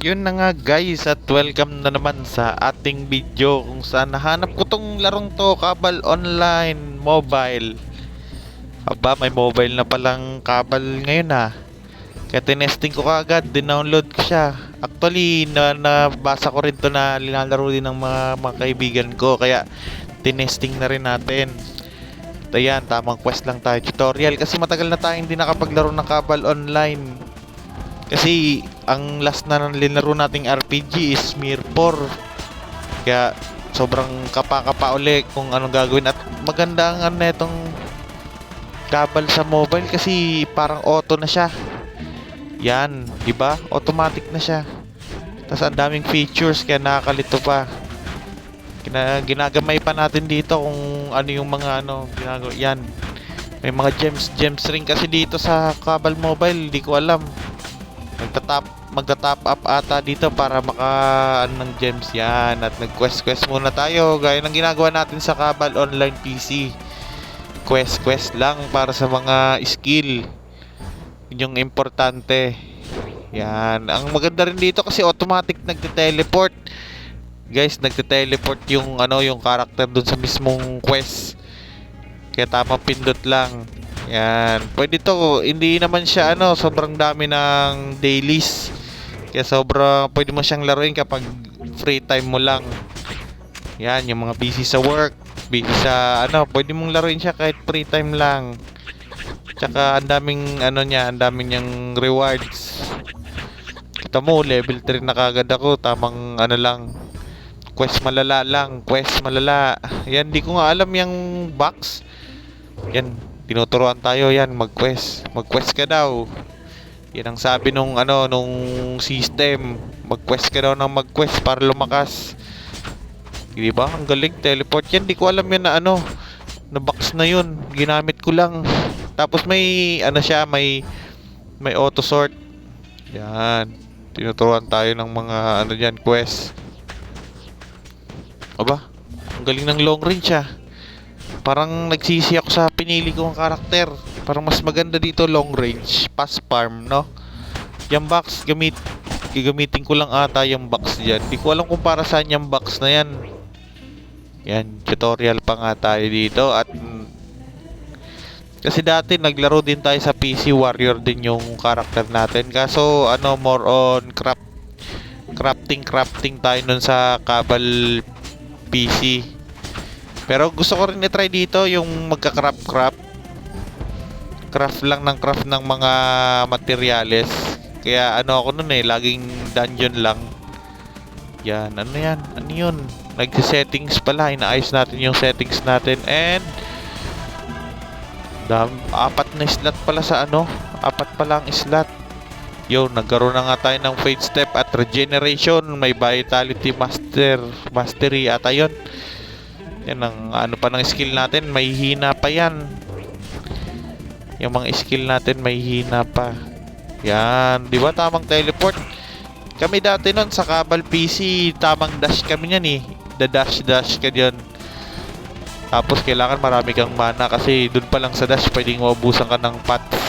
Yun na nga guys, at welcome na naman sa ating video kung saan nahanap ko tong larong to, Kabal Online Mobile. Aba, may mobile na palang Kabal ngayon Kaya tinesting ko kagad, dinownload ko siya. Actually, nabasa ko rin to na linalaro din ng mga kaibigan ko. Kaya tinesting na rin natin. At ayan, tamang quest lang tayo, tutorial. Kasi matagal na tayong hindi nakapaglaro ng Kabal Online. Kasi ang last na linaro nating RPG is Mir 4. Kaya sobrang kapa-kapa uli kung anong gagawin. At maganda ang ano itong Kabal sa mobile kasi parang auto na siya. Yan, di ba? Automatic na siya. Tapos ang daming features kaya nakakalito pa. Ginagamay pa natin dito kung ano yung mga ginagawa. Yan. May mga gems ring kasi dito sa Kabal Mobile, di ko alam. Magta-top up ata dito para maka ng gems yan. At nag-quest muna tayo gaya ng ginagawa natin sa Kabal Online PC. Quest lang para sa mga skill. Yun yung importante. Yan. Ang maganda rin dito kasi automatic nagte-teleport. Guys, nagte-teleport yung yung character dun sa mismong quest. Kaya tamang pindot lang. Yan. Pwede to. Hindi naman siya sobrang dami ng dailies. Kaya pwede mo siyang laruin kapag free time mo lang. Yan, yung mga busy sa work, busy sa pwede mong laruin siya kahit free time lang. Tsaka ang daming ang daming niyang rewards. Kita mo, level 3 na kagad ako. Tamang lang. Quest malala lang. Quest malala. Yan, di ko nga alam yung box. Yan, tinuturuan tayo yan, mag-quest. Mag-quest ka daw. Yan ang sabi nung system. Mag-quest ka daw ng mag-quest para lumakas. Di ba? Ang galing, teleport yan. Di ko alam yan na box na yun. Ginamit ko lang. Tapos may siya, may auto sort. Yan. Tinuturuan tayo ng mga diyan, quest. Aba, ang galing ng long range Parang nagsisi ako sa pinili kong karakter. Parang mas maganda dito long range, pass farm, no? Yung box, gagamitin ko lang ata yung box dyan. Di ko alam kung para saan yung box na yan. Yan, tutorial pa nga tayo dito. At kasi dati naglaro din tayo sa PC Warrior din yung karakter natin. Kaso more on crafting tayo nun sa Kabal PC. Pero gusto ko rin i-try dito yung magka-craft craft ng mga materyales. Kaya ako nun laging dungeon lang. Yan, yan? Ano yun? Nagsi-settings pala, inaayos natin yung settings natin. And apat na slot pala sa apat pala ang slot. Yo, nagkaroon na nga tayo ng Fate Step at Regeneration. May Vitality Mastery ata yun. Yan ang pa ng skill natin, may hina pa yan. Yung mga skill natin may hina pa. Yan, di ba tamang teleport? Kami dati nun sa Kabal PC, tamang dash kami niyan dash ka diyan. Tapos kailangan marami kang mana kasi dun pa lang sa dash pwedeng maubusan ka ng pots.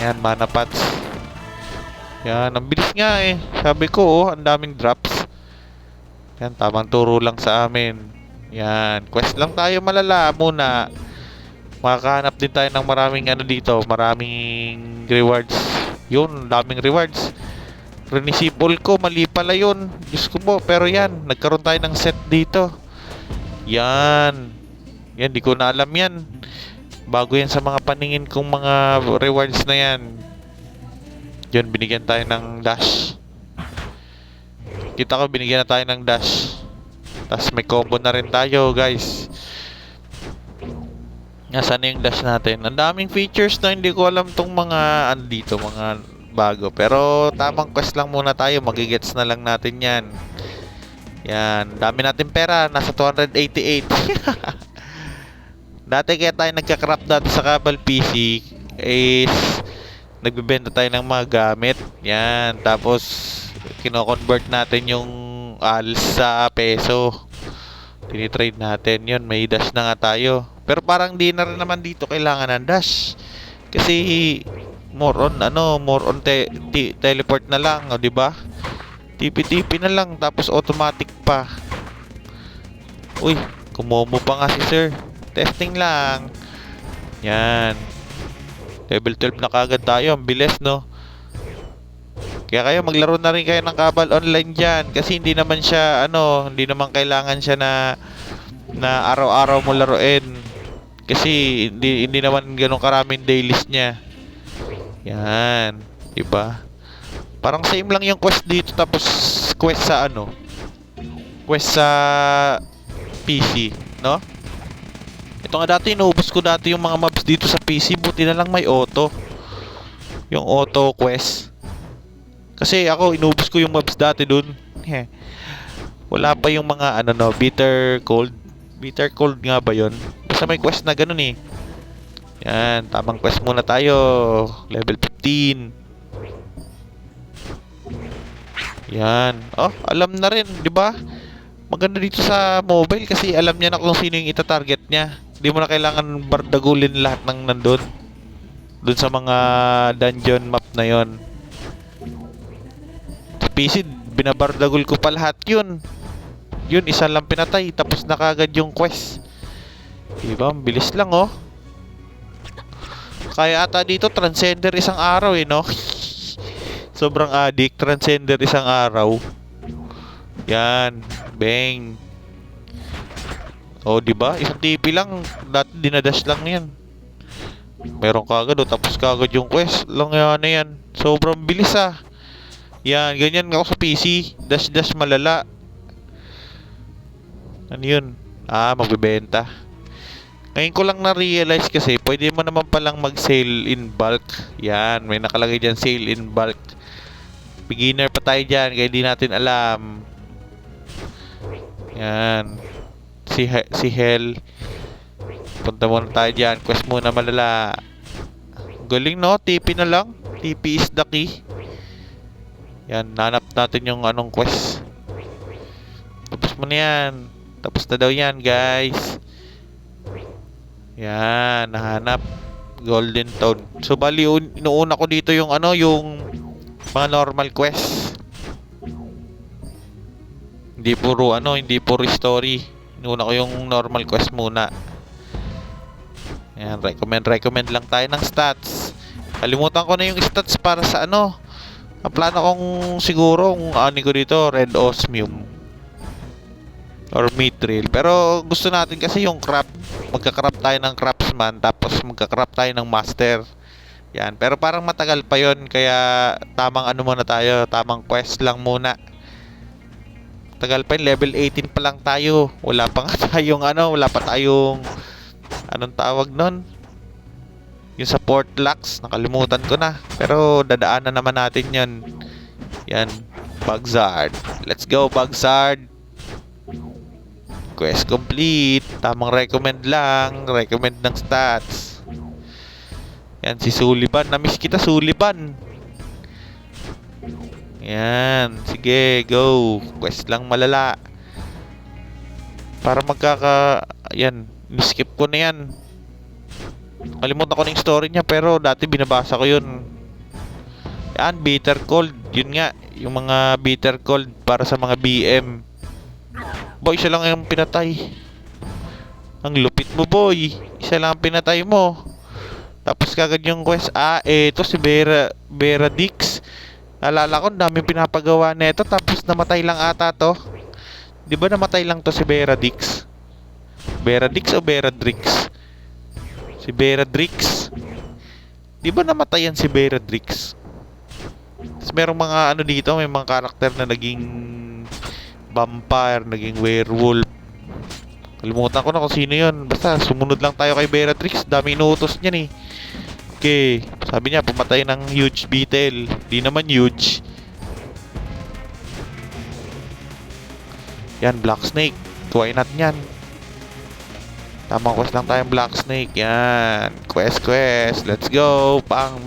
Yan, mana pots. Yan, ang bilis nga Sabi ko ang daming drops. Yan, tamang turo lang sa amin. Yan, quest lang tayo malala muna. Makakahanap din tayo ng maraming dito, maraming rewards. Yun, daming rewards. Renisipol ko, mali pala yun. Diyos ko po, pero yan, nagkaroon tayo ng set dito. Yan. Yan, di ko na alam yan. Bago yan sa mga paningin kong mga rewards na yan. Yun, binigyan tayo ng dash. Kita ko, binigyan na tayo ng dash. Tapos may combo na rin tayo, guys. Nasaan na yung dash natin? Ang daming features na hindi ko alam tong mga andito, mga bago. Pero tamang quest lang muna tayo. Magigets na lang natin yan. Yan. Dami natin pera. Nasa 288. Dati kaya tayo nagka-craft dati sa Kabal PC is nagbibenta tayo ng mga gamit. Yan. Tapos kino-convert natin yung sa peso. Tinitrade natin yun. May dash na nga tayo. Pero parang di na rin naman dito kailangan ng dash. Kasi more on teleport na lang, di ba? TP-TP na lang, tapos automatic pa. Uy, kumomo pa nga si sir. Testing lang. Yan. Level 12 na kagad tayo. Ang bilis, no? Kaya kayo, maglaro na rin kayo ng Kabal Online dyan. Kasi hindi naman siya, hindi naman kailangan siya na araw-araw mo laruin. Kasi hindi naman ganun karaming dailies niya. Yan. Diba? Parang same lang yung quest dito, tapos quest sa quest sa PC, no? Ito nga dati, inuubos ko dati yung mga mobs dito sa PC. Buti na lang may auto. Yung auto quest. Kasi ako, inuubos ko yung mobs dati dun. Wala pa yung mga bitter cold. Bitter cold nga ba yun? Basta may quest na ganun eh. Yan, tamang quest muna tayo. Level 15. Yan. Oh, alam na rin, 'di ba? Maganda dito sa mobile kasi alam niya na kung sino yung ita-target niya. Hindi mo na kailangan bardagulin lahat ng nandun. Doon sa mga dungeon map na 'yon. Sa PC, binabardagul ko pa lahat 'yun. Yun, isa lang pinatay tapos na kagad yung quest. 'Di ba? Bilis lang, oh. Kaya ata dito transcender isang araw no? Sobrang addict, transcender isang araw. Yan, bang. Oh, 'di ba? Isang TP lang, dati dinadash lang 'yan. Meron kagad tapos kagad yung quest. Lang yan. Sobrang bilis ah. Yan, ganyan ako sa PC. Dash malala. Ano yun? Magbebenta. Ngayon ko lang na-realize kasi pwede mo naman palang mag-sale in bulk. Yan, may nakalagay dyan, sale in bulk. Beginner pa tayo dyan, kaya di natin alam. Yan. Si Hell. Punta muna tayo dyan. Quest muna malala. Galing, no? TP na lang. TP is the key. Yan, nanap natin yung quest. Tapos mo na yan. Tapos na daw yan, guys. Yan, nahanap. Golden Toad. So, bali, inuuna ko dito yung yung mga normal quest. Hindi puro story. Inuuna ko yung normal quest muna. Yan, recommend lang tayo ng stats. Kalimutan ko na yung stats para sa ang plano kong siguro kung ko dito, Red Osmium or Mithril. Pero gusto natin kasi yung craft. Magka-craft tayo ng craftsman, tapos magka-craft tayo ng master. Yan, pero parang matagal pa yon, kaya tamang muna tayo, tamang quest lang muna. Tagal pa yun, level 18 pa lang tayo. Wala pa nga tayong wala pa tayong anong tawag nun? Yung sa Portlax, nakalimutan ko na. Pero dadaanan naman natin yun. Yan, Bugsard. Let's go, Bugsard. Quest complete. Tamang recommend lang. Recommend ng stats. Yan, si Sullivan. Namiss kita, Sullivan. Yan, sige, go. Quest lang malala. Para yan, skip ko na yan. Kalimutan ko na yung story niya, pero dati binabasa ko yun. Yan, bitter cold. Yun nga, yung mga bitter cold para sa mga BM. Boy, isa lang yung pinatay. Ang lupit mo, boy. Isa lang ang pinatay mo. Tapos kagad yung quest. Ito si Vera Dix. Naalala ko, daming pinapagawa nito. Tapos namatay lang ata to. Di ba namatay lang to si Vera Dix? Vera Dix o Vera Drix? Si Vera Drix. Di ba namatayan si Vera Drix? Tapos merong mga dito, may mga karakter na naging vampire, naging werewolf. Kalimutan ko na kung sino yun. Basta sumunod lang tayo kay Vera Drix. Dami inuutos niyan eh. Okay, sabi niya pumatay ng huge beetle. Di naman huge. Yan, Black Snake. Why not yan? Tamang quest lang tayong Black Snake. Yan. Quest. Let's go. Bang.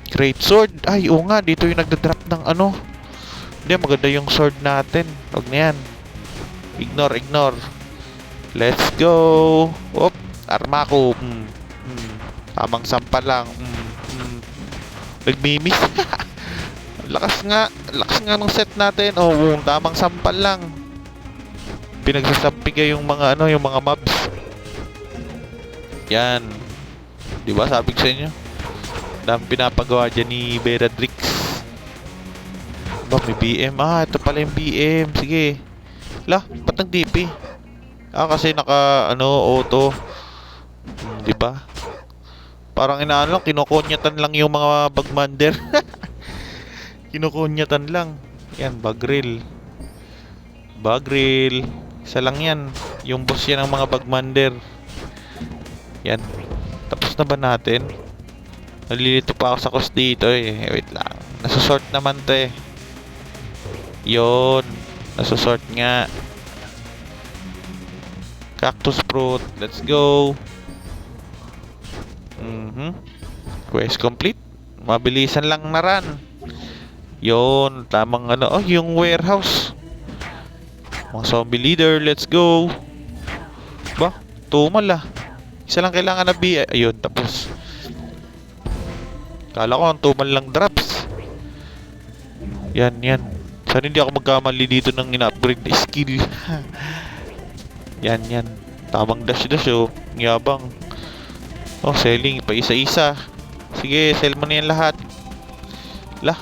Great Sword. Ay, oo nga. Dito yung nagda-drop ng Hindi, maganda yung sword natin. Huwag na yan. Ignore. Let's go. Oop. Arma ko. Tamang sampa lang. Nagmimis. Lakas nga ng set natin. Oh, tamang sampal lang. Pinagsasampigay yung mga ano, yung mga mobs. Yan. Di ba sabi ko sa inyo? Dami pinapagawa dyan ni Beradrix. Ba, may BM. Ah, ito pala yung BM. Sige. Lah, ba't nag DP? Ah, kasi naka, ano, auto. Di ba? Parang inaano lang, kinukonyatan lang yung mga bagmander. Kinukonyatan lang. Yan, bagril. Bagril. Isa lang yan. Yung boss yan ng mga bagmander. Yan. Tapos na ba natin? Nalilito pa ako sa cost dito eh. Wait lang. Nasusort naman to eh. Yun. Nasusort nga. Cactus fruit. Let's go. Quest complete. Mabilisan lang na run. Yun. Tamang ano. Oh, yung warehouse. Mga zombie leader. Let's go. Ba? Tumal ah. Isa lang kailangan na B. Ayun. Tapos. Kala ko ang tumal lang drops. Yan. Sana hindi ako magkamali dito ng ina-upgrade na skill. Yan. Tamang dash oh. Yabang. Oh, selling. Pa isa-isa. Sige, sell mo na yan lahat. Lah.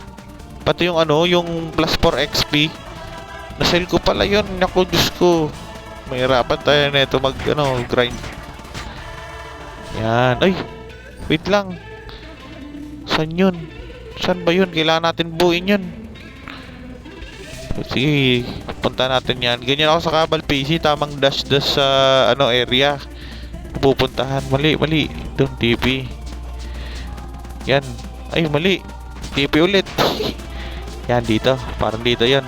Pati yung ano, yung plus 4 XP. Na-sell ko pala yun. Naku, Diyos ko. Mahirapan tayo na ito grind. Yan. Ay, wait lang. Saan yun? Saan ba yun? Kailangan natin buuin yun. Sige, punta natin yan. Ganyan ako sa Kabal PC. Tamang dash sa area. Pupuntahan. Mali. Doon, TP. Yan. Ay, mali. TP ulit. Yan, dito. Parang dito yan.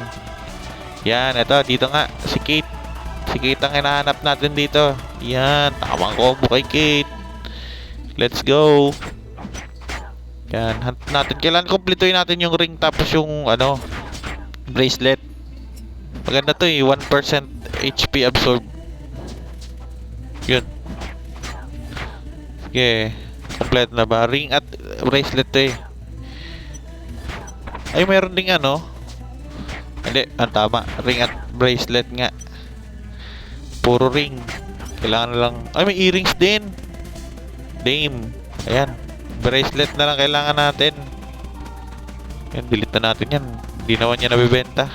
Yan, ito. Dito nga. Si Kate. Si Kate ang hinahanap natin dito. Yan. Tamang combo kay Kate. Let's go. Yan. Hunt natin. Kailangan kumpletuhin natin yung ring tapos yung bracelet. Maganda to eh. 1% HP absorb. Yun. Sige. Complete na ba? Ring at bracelet to eh. Ay, mayroon ding Hindi, ang tama. Ring at bracelet nga. Puro ring. Kailangan lang. Ay, may earrings din. Dame. Ayan. Bracelet na lang kailangan natin. Yan, delete na natin yan. Hindi naman yan nabibenta.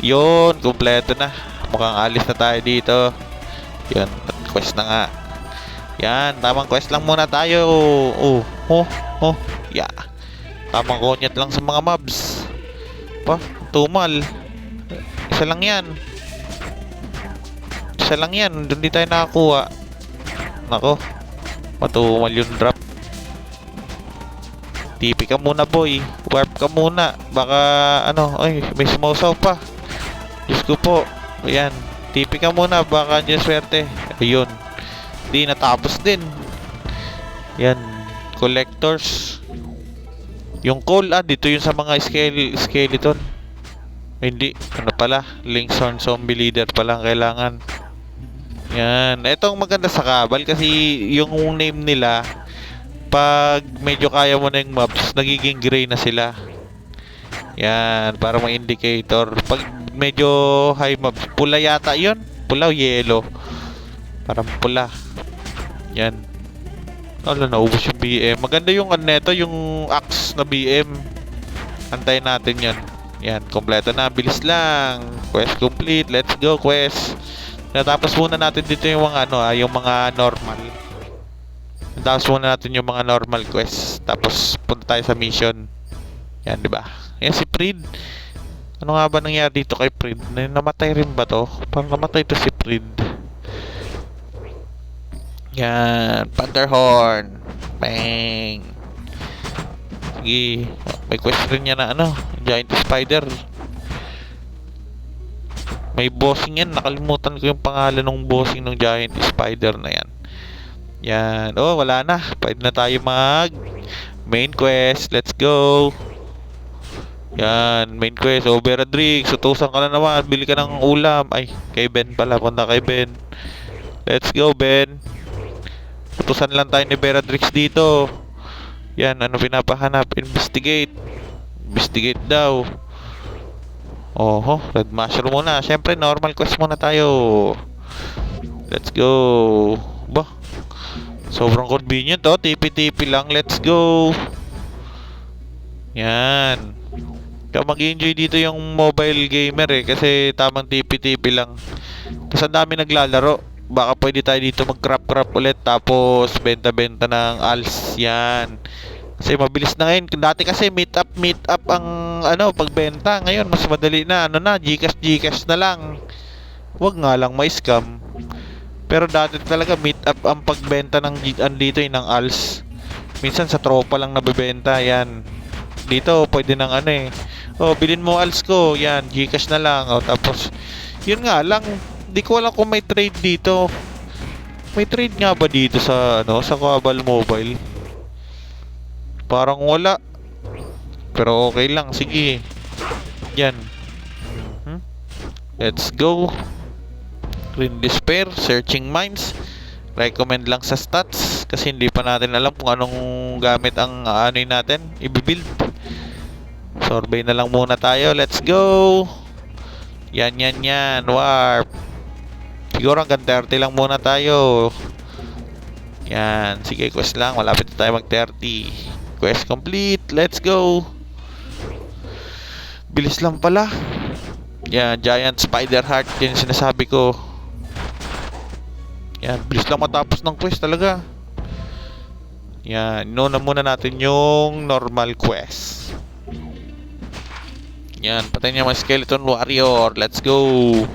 Yun, kumpleto na. Mukhang alis na tayo dito. Yun, quest na nga. Yan, tamang quest lang muna tayo. Yeah. Tamang konyat lang sa mga mobs. Pa, tumal. Isa lang yan. Doon di tayo nakakuha. Nako. Matumal yung drop. TP ka muna, boy. Warp ka muna. Baka ay, may sumosaw pa. Diyos ko po. Ayan. TP ka muna. Baka dyan swerte. Ayun. Di natapos din. Yan. Collectors. Yung coal, dito yun sa mga skeleton. Hindi. Ano pala? Linkshorn zombie leader pala ang kailangan. Yan. Ito ang maganda sa Kabal kasi yung name nila, pag medyo kaya mo na yung mobs, nagiging gray na sila. Yan. Para may indicator. Pag medyo high mobs, pula yata yun. Pula o yellow. Parang pula. Yan. Naubos yung BM. Maganda yung yung axe na BM. Antayin natin yan. Yan, kompleto na. Bilis lang. Quest complete. Let's go, quest. Natapos muna natin dito yung mga yung mga normal. Natapos muna natin yung mga normal quest. Tapos punta tayo sa mission. Yan, di ba? Yan si Prid. Ano nga ba nangyari dito kay Prid? Namatay rin ba to? Parang namatay to si Prid. Yan, Panther Horn. Bang. Sige. May quest rin niya na Giant Spider. May bossing yan. Nakalimutan ko yung pangalan ng bossing ng Giant Spider na yan. Yan. Oh, wala na. Pwede na tayo mag main quest. Let's go. Yan. Main quest. Oh, Beradrix. Utusan ka na naman. Bili ka ng ulam. Ay, kay Ben pala. Punta kay Ben. Let's go, Ben. Utusan lang tayo ni Beradrix dito. Yan. Ano pinapahanap? Investigate. Investigate daw. Oho, red mushroom muna. Siyempre, normal quest muna tayo. Let's go. Bah, sobrang convenient oh. TP-TP lang. Let's go. Yan. Kaya mag-enjoy dito yung mobile gamer eh. Kasi tamang TP-TP lang. Tapos ang dami naglalaro. Baka pwede tayo dito mag-crap-crap ulit. Tapos benta-benta ng ALS. Yan. Kasi mabilis na ngayon. Dati kasi meet up ang pagbenta. Ngayon mas madali na. GCash na lang. Wag nga lang may scam. Pero dati talaga meet up ang pagbenta ng dito ng ALS. Minsan sa tropa lang nabebenta. Yan. Dito pwede ng oh, bilhin mo ALS ko. Yan, GCash na lang. Oh, tapos yun nga lang, di ko alam kung may trade dito. May trade nga ba dito sa sa Kabal Mobile? Parang wala. Pero okay lang, sige. Yan. Let's go. Green Despair, Searching Minds. Recommend lang sa stats kasi hindi pa natin alam kung anong gamit ang natin i-build. Survey na lang muna tayo. Let's go. Yan. Warp. Siguro hanggang 30 lang muna tayo. Yan. Sige, quest lang. Malapit na tayo mag 30. Quest complete. Let's go. Bilis lang pala. Yan. Giant Spider Heart. Yan yung sinasabi ko. Yan. Bilis lang matapos ng quest talaga. Yan. Inuna muna natin yung normal quest. Yan, patayin niya mga skeleton warrior. Let's go.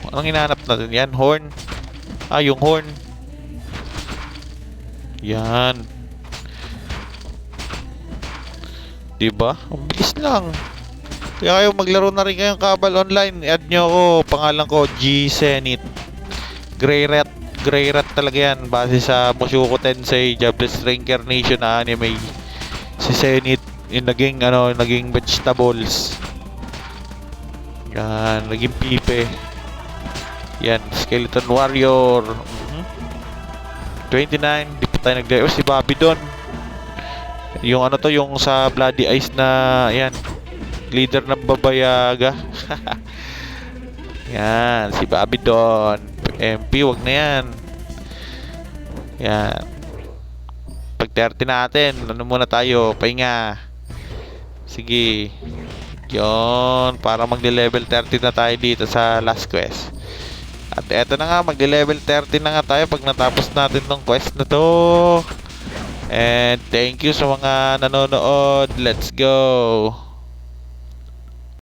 Anong hinahanap natin yan? Horn. Yung horn. Yan. Diba? Ang bilis lang. Kaya kayo maglaro na rin kayong Kabal Online. Add nyo ako. Pangalan ko G Zenith. Grey Rat talaga yan. Base sa Mushoku Tensei Jobless Reincarnation na anime. Si Zenith yung naging vegetables. Yan, naging pipe. Yan, Skeleton Warrior. 29, di pa tayo nag-dive. Si Bobby doon. Yung yung sa Bloody Eyes na, yan, leader ng Babayaga. Yan, si Bobby doon. MP, wag na yan. Yan. Pag 30 natin, muna tayo, pahinga. Sige. Yon, para magle-level 30 na tayo dito sa last quest. At eto na nga, magle-level 30 na nga tayo pag natapos natin tong quest na to. And thank you sa mga nanonood. Let's go.